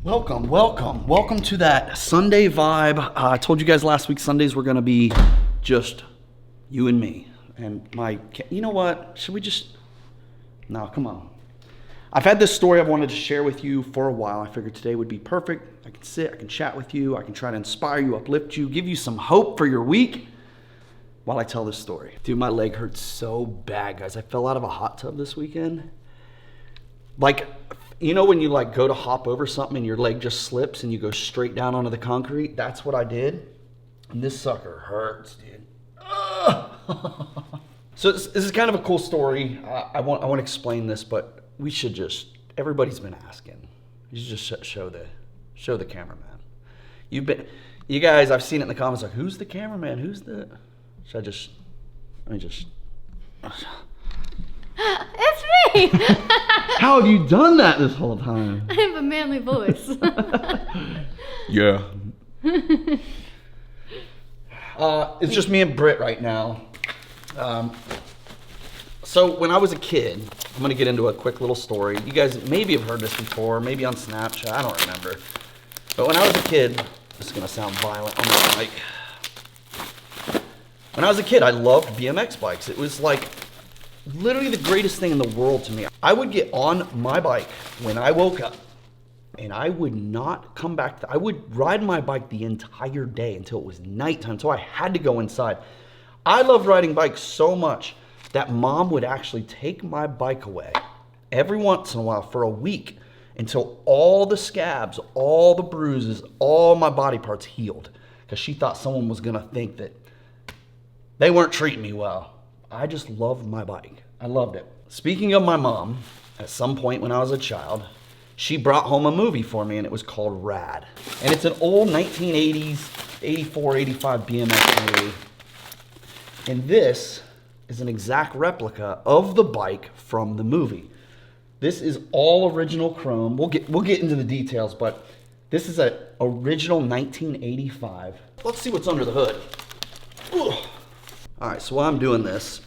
Welcome to that Sunday vibe. I told you guys last week Sundays were gonna be just you and me. And you know what? Should we just, no, come on. I've had this story I've wanted to share with you for a while. I figured today would be perfect. I can sit, I can chat with you, I can try to inspire you, uplift you, give you some hope for your week while I tell this story. Dude, my leg hurts so bad, guys. I fell out of a hot tub this weekend. Like, you know when you go to hop over something and your leg just slips and you go straight down onto the concrete? That's what I did. And this sucker hurts, dude. So this is kind of a cool story. I want to explain this, but we should everybody's been asking. You should just show the cameraman. You guys, I've seen it in the comments, like, who's the cameraman? Let me just. It's me! How have you done that this whole time? I have a manly voice. Yeah. It's just me and Britt right now. So when I was a kid, I'm going to get into a quick little story. You guys maybe have heard this before, maybe on Snapchat, I don't remember. But when I was a kid, this is going to sound violent on the mic. When I was a kid, I loved BMX bikes. It was like literally the greatest thing in the world to me. I would get on my bike when I woke up and I would not come back. I would ride my bike the entire day until it was nighttime, until I had to go inside. I loved riding bikes so much that Mom would actually take my bike away every once in a while for a week until all the scabs, all the bruises, all my body parts healed, because she thought someone was gonna think that they weren't treating me well. I just loved my bike. I loved it. Speaking of my mom, at some point when I was a child, she brought home a movie for me, and it was called Rad. And it's an old 1980s, 84, 85 BMX movie. And this is an exact replica of the bike from the movie. This is all original chrome. We'll get into the details, but this is an original 1985. Let's see what's under the hood. Ooh. All right, so while I'm doing this,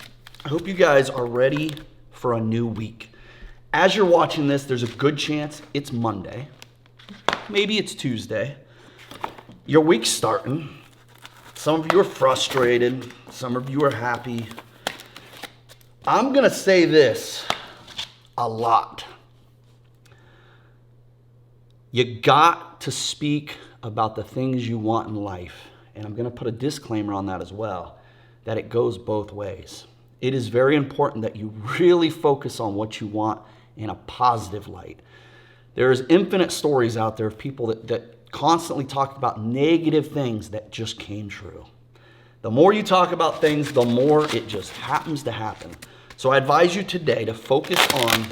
I hope you guys are ready for a new week. As you're watching this, there's a good chance it's Monday. Maybe it's Tuesday. Your week's starting. Some of you are frustrated. Some of you are happy. I'm gonna say this a lot. You got to speak about the things you want in life. And I'm gonna put a disclaimer on that as well, that it goes both ways. It is very important that you really focus on what you want in a positive light. There's infinite stories out there of people that constantly talk about negative things that just came true. The more you talk about things, the more it just happens to happen. So I advise you today to focus on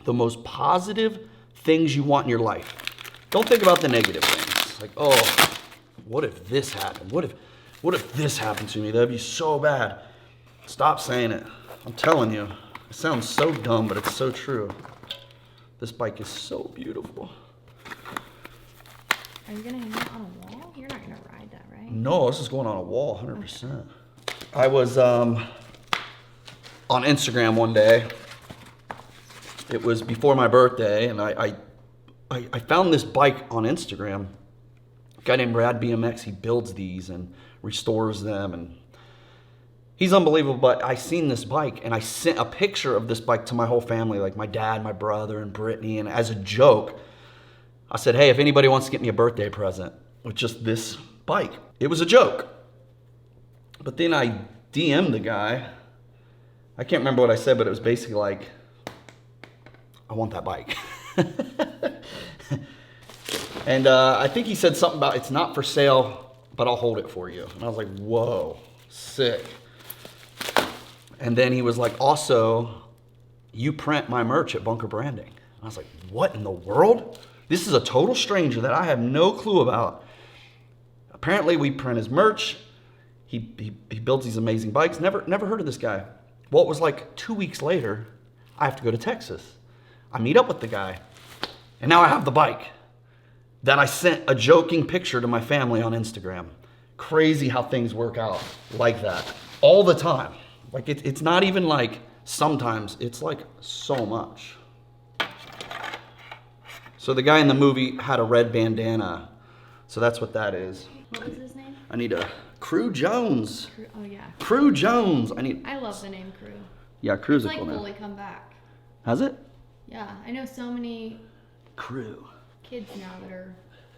the most positive things you want in your life. Don't think about the negative things. Like, oh, what if this happened? What if this happened to me? That'd be so bad. Stop saying it. I'm telling you. It sounds so dumb, but it's so true. This bike is so beautiful. Are you gonna hang it on a wall? You're not gonna ride that, right? No, this is going on a wall, 100%. I was on Instagram one day. It was before my birthday, and I found this bike on Instagram. A guy named Rad BMX, he builds these and restores them, and he's unbelievable. But I seen this bike, and I sent a picture of this bike to my whole family, like my dad, my brother, and Brittany. And as a joke, I said, hey, if anybody wants to get me a birthday present with just this bike. It was a joke. But then I DM'd the guy. I can't remember what I said, but it was basically like, I want that bike. And I think he said something about, it's not for sale, but I'll hold it for you. And I was like, whoa, sick. And then he was like, also, you print my merch at Bunker Branding. And I was like, what in the world? This is a total stranger that I have no clue about. Apparently we print his merch. He builds these amazing bikes. Never heard of this guy. Well, it was like 2 weeks later, I have to go to Texas. I meet up with the guy, and now I have the bike that I sent a joking picture to my family on Instagram. Crazy how things work out like that all the time. Like it's not even like sometimes, it's like so much. So the guy in the movie had a red bandana. So that's what that is. What was his name? I need a Crew Jones. Oh yeah. Crew Jones. I love the name Crew. Yeah, Crew's It's a like cool fully name. come back. Has it? Yeah, I know so many Crew. kids now that are,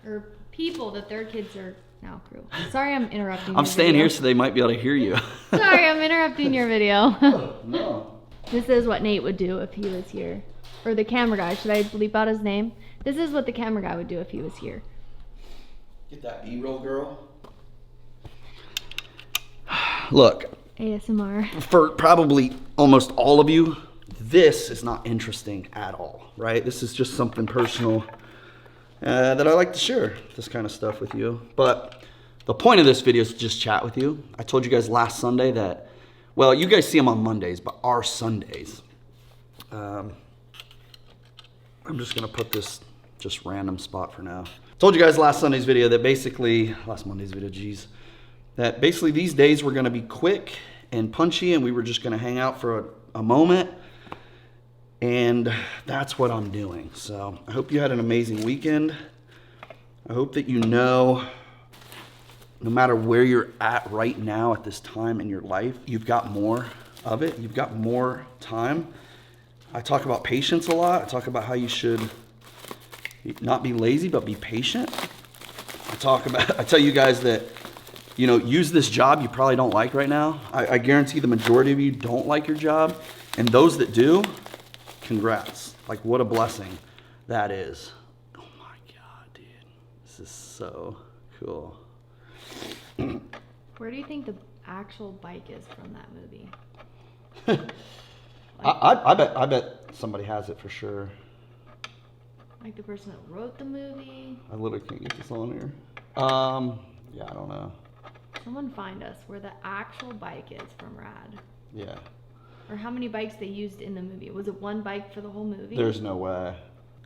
or people that their kids are now Crew. Sorry, I'm interrupting. I'm your staying video. here so they might be able to hear you. Sorry, I'm interrupting your video. No. This is what Nate would do if he was here. Or the camera guy. Should I bleep out his name? This is what the camera guy would do if he was here. Get that B-roll, girl. Look, ASMR. for probably almost all of you, this is not interesting at all, right? This is just something personal that I like to share, this kind of stuff with you. But the point of this video is to just chat with you. I told you guys last Sunday that, well, you guys see them on Mondays, but our Sundays, I'm just gonna put this just random spot for now. Told you guys last Monday's video, geez, that basically these days were gonna be quick and punchy and we were just gonna hang out for a moment. And that's what I'm doing. So I hope you had an amazing weekend. I hope that you know, no matter where you're at right now at this time in your life, you've got more of it. You've got more time. I talk about patience a lot. I talk about how you should not be lazy, but be patient. I tell you guys that, you know, use this job you probably don't like right now. I guarantee the majority of you don't like your job. And those that do, congrats. Like, what a blessing that is. Oh my God, dude. This is so cool. Where do you think the actual bike is from that movie? I bet somebody has it for sure. Like the person that wrote the movie? I literally can't get this on here. Yeah, I don't know. Someone find us where the actual bike is from Rad. Yeah. Or how many bikes they used in the movie. Was it one bike for the whole movie? There's no way.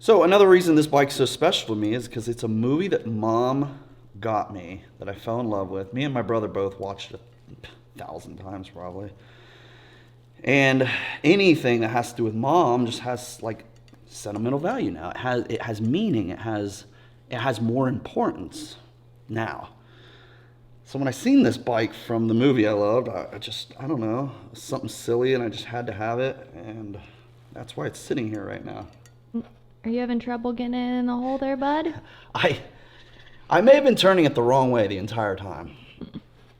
So another reason this bike's so special to me is because it's a movie that Mom got me, that I fell in love with. Me and my brother both watched it 1,000 times probably. And anything that has to do with Mom just has like sentimental value now. It has meaning. It has more importance now. So when I seen this bike from the movie I loved, I don't know, something silly, and I just had to have it, and that's why it's sitting here right now. Are you having trouble getting it in the hole there, bud? I may have been turning it the wrong way the entire time.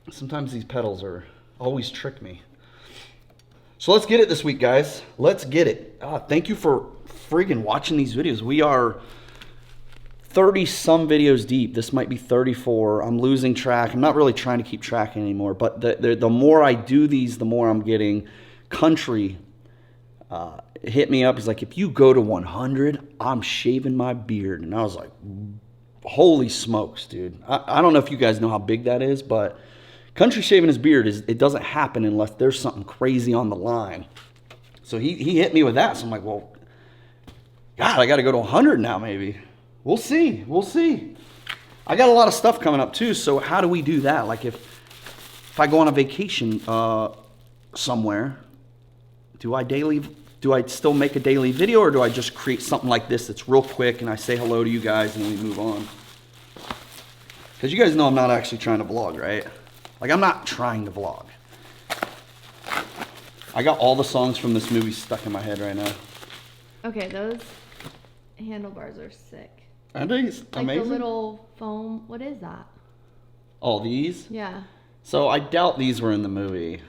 Sometimes these pedals always trick me. So let's get it this week, guys. Let's get it. Thank you for freaking watching these videos. We are 30 some videos deep. This might be 34. I'm losing track. I'm not really trying to keep track anymore, but the more I do these, the more I'm getting. Country hit me up. He's like, if you go to 100, I'm shaving my beard. And I was like, holy smokes, dude. I don't know if you guys know how big that is, but Country shaving his beard, it doesn't happen unless there's something crazy on the line. So he hit me with that. So I'm like, well, God, I got to go to 100 now maybe. We'll see. We'll see. I got a lot of stuff coming up too. So how do we do that? Like if I go on a vacation somewhere, do I still make a daily video, or do I just create something like this that's real quick and I say hello to you guys and we move on? Because you guys know I'm not actually trying to vlog, right? Like, I'm not trying to vlog. I got all the songs from this movie stuck in my head right now. Okay, those handlebars are sick. Aren't they amazing? Like the little foam, what is that? Oh, these? Yeah. So I doubt these were in the movie.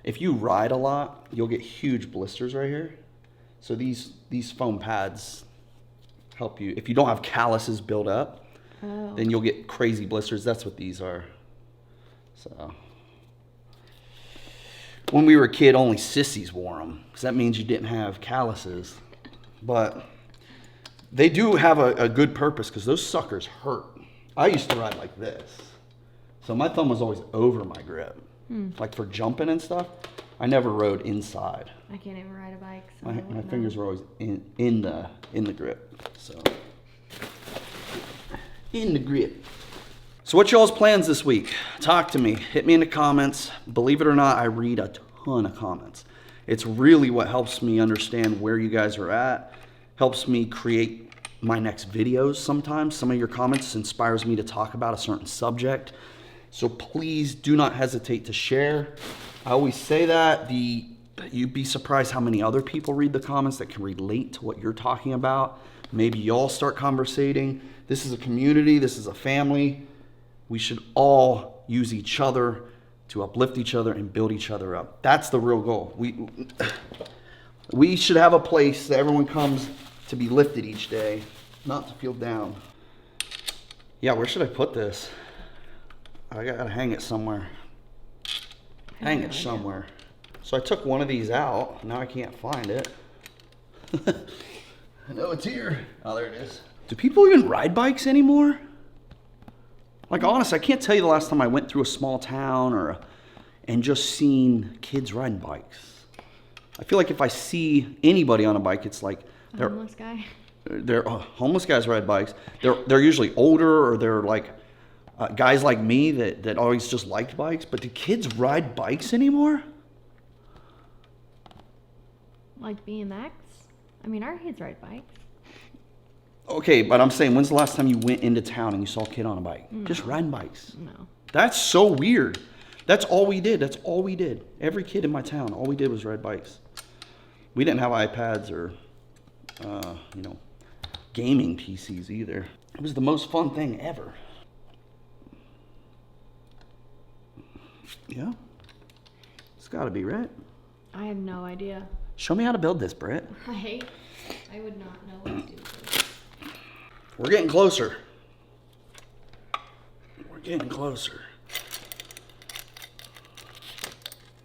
If you ride a lot, you'll get huge blisters right here. So these foam pads help you. If you don't have calluses built up, then you'll get crazy blisters. That's what these are. So when we were a kid, only sissies wore them, because that means you didn't have calluses. But they do have a good purpose, because those suckers hurt. I used to ride like this. So my thumb was always over my grip. Like for jumping and stuff, I never rode inside. I can't even ride a bike. So My fingers were always in the grip. So in the grip. So what y'all's plans this week? Talk to me. Hit me in the comments. Believe it or not, I read a ton of comments. It's really what helps me understand where you guys are at. Helps me create my next videos sometimes. Some of your comments inspires me to talk about a certain subject. So please do not hesitate to share. I always say that. You'd be surprised how many other people read the comments that can relate to what you're talking about. Maybe y'all start conversating. This is a community, this is a family. We should all use each other to uplift each other and build each other up. That's the real goal. We should have a place that everyone comes to be lifted each day, not to feel down. Yeah, where should I put this? I gotta hang it somewhere. Hang it somewhere. So I took one of these out. Now I can't find it. I know it's here. Oh, there it is. Do people even ride bikes anymore? Like, honestly, I can't tell you the last time I went through a small town and just seen kids riding bikes. I feel like if I see anybody on a bike, it's like A homeless guy. Homeless guys ride bikes. They're usually older, or they're like guys like me that always just liked bikes. But do kids ride bikes anymore? Like BMX? I mean, our kids ride bikes. Okay, but I'm saying, when's the last time you went into town and you saw a kid on a bike? No. Just riding bikes. No. That's so weird. That's all we did. That's all we did. Every kid in my town, all we did was ride bikes. We didn't have iPads or, gaming PCs either. It was the most fun thing ever. Yeah. It's gotta be, right? I have no idea. Show me how to build this, Britt. I would not know what to do with this. We're getting closer. We're getting closer.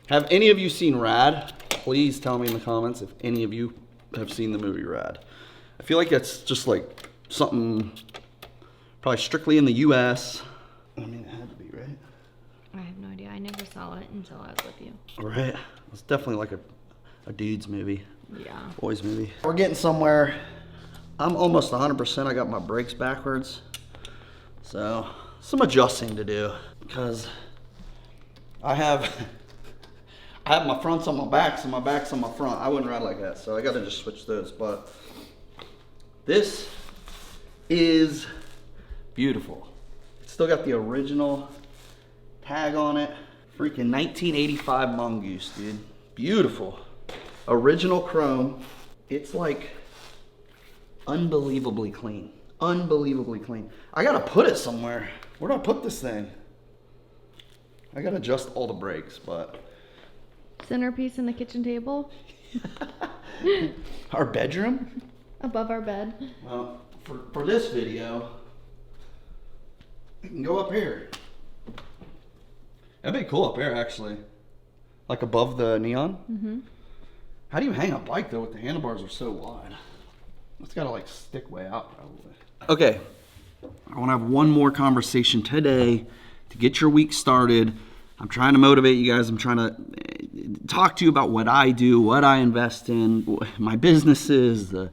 Have any of you seen Rad? Please tell me in the comments if any of you have seen the movie Rad. I feel like that's just like something probably strictly in the US. I mean, it had to be, right? I have no idea. I never saw it until I was with you. Right. It's definitely like a dude's movie. Yeah. Boys movie. We're getting somewhere. I'm almost 100%. I got my brakes backwards. So, some adjusting to do. Because I have my fronts on my backs and my backs on my front. I wouldn't ride like that. So I got to just switch those. But this is beautiful. It's still got the original tag on it. Freaking 1985 Mongoose, dude. Beautiful. Original chrome. It's like unbelievably clean. Unbelievably clean. I gotta put it somewhere. Where do I put this thing? I gotta adjust all the brakes, but. Centerpiece in the kitchen table. Our bedroom? Above our bed. Well, for this video, it can go up here. That'd be cool up here, actually. Like above the neon? Mm-hmm. How do you hang a bike, though, if the handlebars are so wide? It's gotta, like, stick way out, probably. Okay. I wanna have one more conversation today to get your week started. I'm trying to motivate you guys. I'm trying to talk to you about what I do, what I invest in, my businesses, the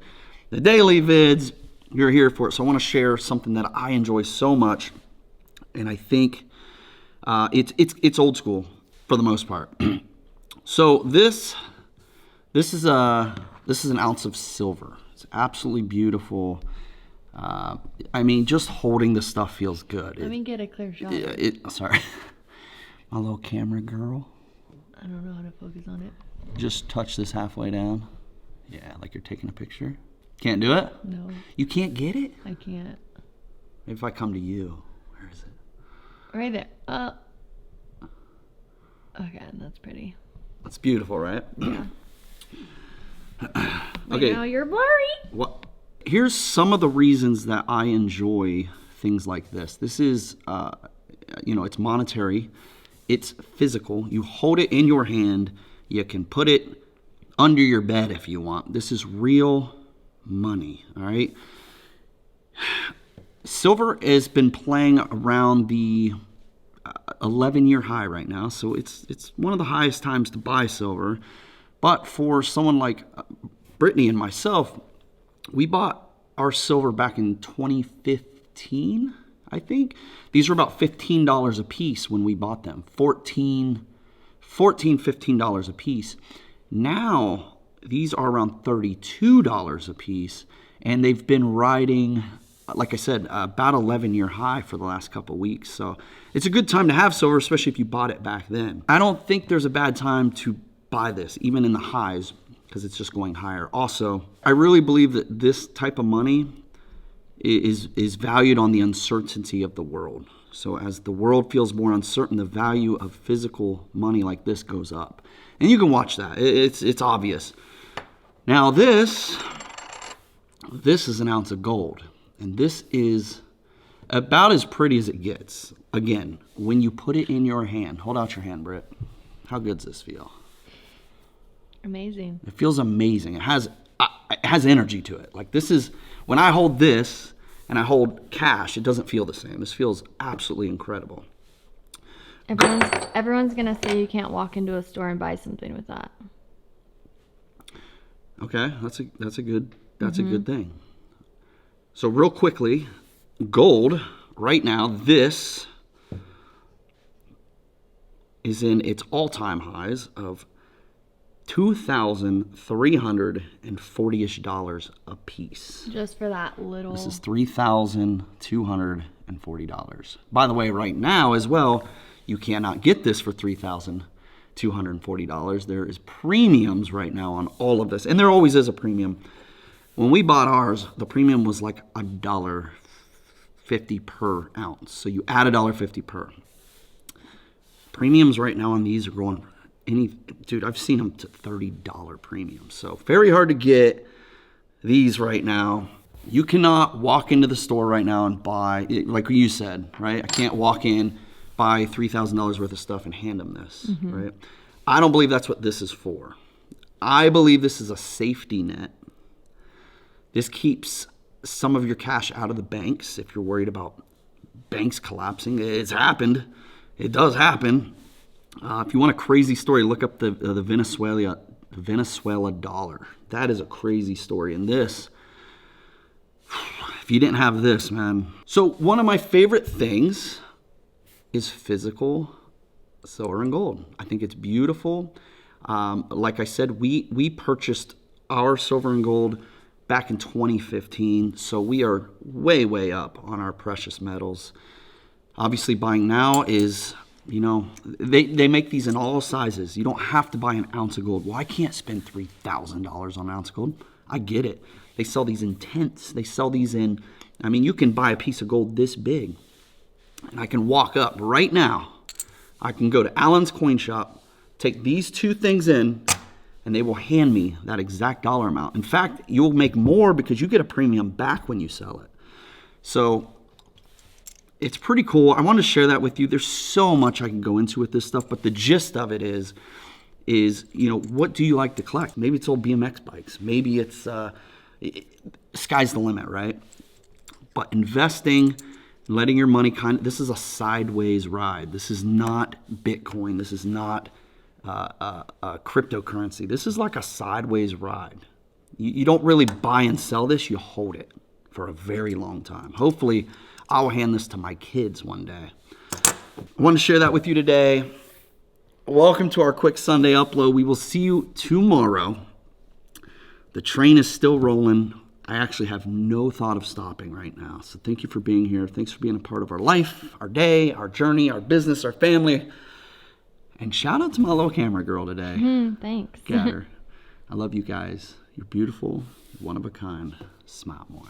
daily vids. You're here for it. So I want to share something that I enjoy so much. And I think it's old school for the most part. So this is an ounce of silver. It's absolutely beautiful. I mean, just holding the stuff feels good. Let me get a clear shot. Sorry. My little camera girl. I don't know how to focus on it. Just touch this halfway down. Yeah, like you're taking a picture. Can't do it? No. You can't get it? I can't. Maybe if I come to you. Where is it? Right there. Okay, that's pretty. That's beautiful, right? Yeah. Okay. Now you're blurry. Well, here's some of the reasons that I enjoy things like this. This is, it's monetary. It's physical. You hold it in your hand. You can put it under your bed if you want. This is real money, all right? Silver has been playing around the 11-year high right now, so it's one of the highest times to buy silver. But for someone like Brittany and myself, we bought our silver back in 2015, I think. These were about $15 a piece when we bought them. $15 a piece. Now, these are around $32 a piece. And they've been riding, like I said, about 11-year high for the last couple of weeks. So it's a good time to have silver, especially if you bought it back then. I don't think there's a bad time to buy this, even in the highs, because it's just going higher. Also, I really believe that this type of money is valued on the uncertainty of the world. So as the world feels more uncertain, the value of physical money like this goes up. And you can watch that. It's obvious. Now this is an ounce of gold. And this is about as pretty as it gets. Again, when you put it in your hand, hold out your hand, Britt. How good does this feel? Amazing. It feels amazing. It has energy to it. Like this is, when I hold this and I hold cash, it doesn't feel the same. This feels absolutely incredible. Everyone's gonna say you can't walk into a store and buy something with that. Okay, that's a good thing. So real quickly, gold right now, this is in its all-time highs of $2,340-ish a piece. Just for that little. This is $3,240. By the way, right now as well, you cannot get this for $3,240. There is premiums right now on all of this, and there always is a premium. When we bought ours, the premium was like $1.50 per ounce. So you add $1.50 per. Premiums right now on these are going dude, I've seen them to $30 premiums. So very hard to get these right now. You cannot walk into the store right now and buy, like you said, right? I can't walk in, buy $3,000 worth of stuff and hand them this, right? I don't believe that's what this is for. I believe this is a safety net. This keeps some of your cash out of the banks if you're worried about banks collapsing. It's happened. It does happen. If you want a crazy story, look up the Venezuela dollar. That is a crazy story. And this, if you didn't have this, man. So one of my favorite things is physical silver and gold. I think it's beautiful. Like I said, we purchased our silver and gold back in 2015. So we are way, way up on our precious metals. Obviously buying now is, you know, they make these in all sizes. You don't have to buy an ounce of gold. Well, I can't spend $3,000 on an ounce of gold. I get it. They sell these in tenths. They sell these in, I mean, you can buy a piece of gold this big. And I can walk up right now. I can go to Allen's Coin Shop, take these two things in, and they will hand me that exact dollar amount. In fact, you'll make more because you get a premium back when you sell it. So it's pretty cool. I want to share that with you. There's so much I can go into with this stuff, but the gist of it is, you know, what do you like to collect? Maybe it's old BMX bikes. Maybe it's, sky's the limit, right? But investing, letting your money this is a sideways ride. This is not Bitcoin. This is not cryptocurrency. This is like a sideways ride. You don't really buy and sell this. You hold it for a very long time. Hopefully, I'll hand this to my kids one day. I want to share that with you today. Welcome to our quick Sunday upload. We will see you tomorrow. The train is still rolling. I actually have no thought of stopping right now. So thank you for being here. Thanks for being a part of our life, our day, our journey, our business, our family. And shout out to my little camera girl today. Thanks. Got her. I love you guys. You're beautiful. You're one of a kind. Smile more.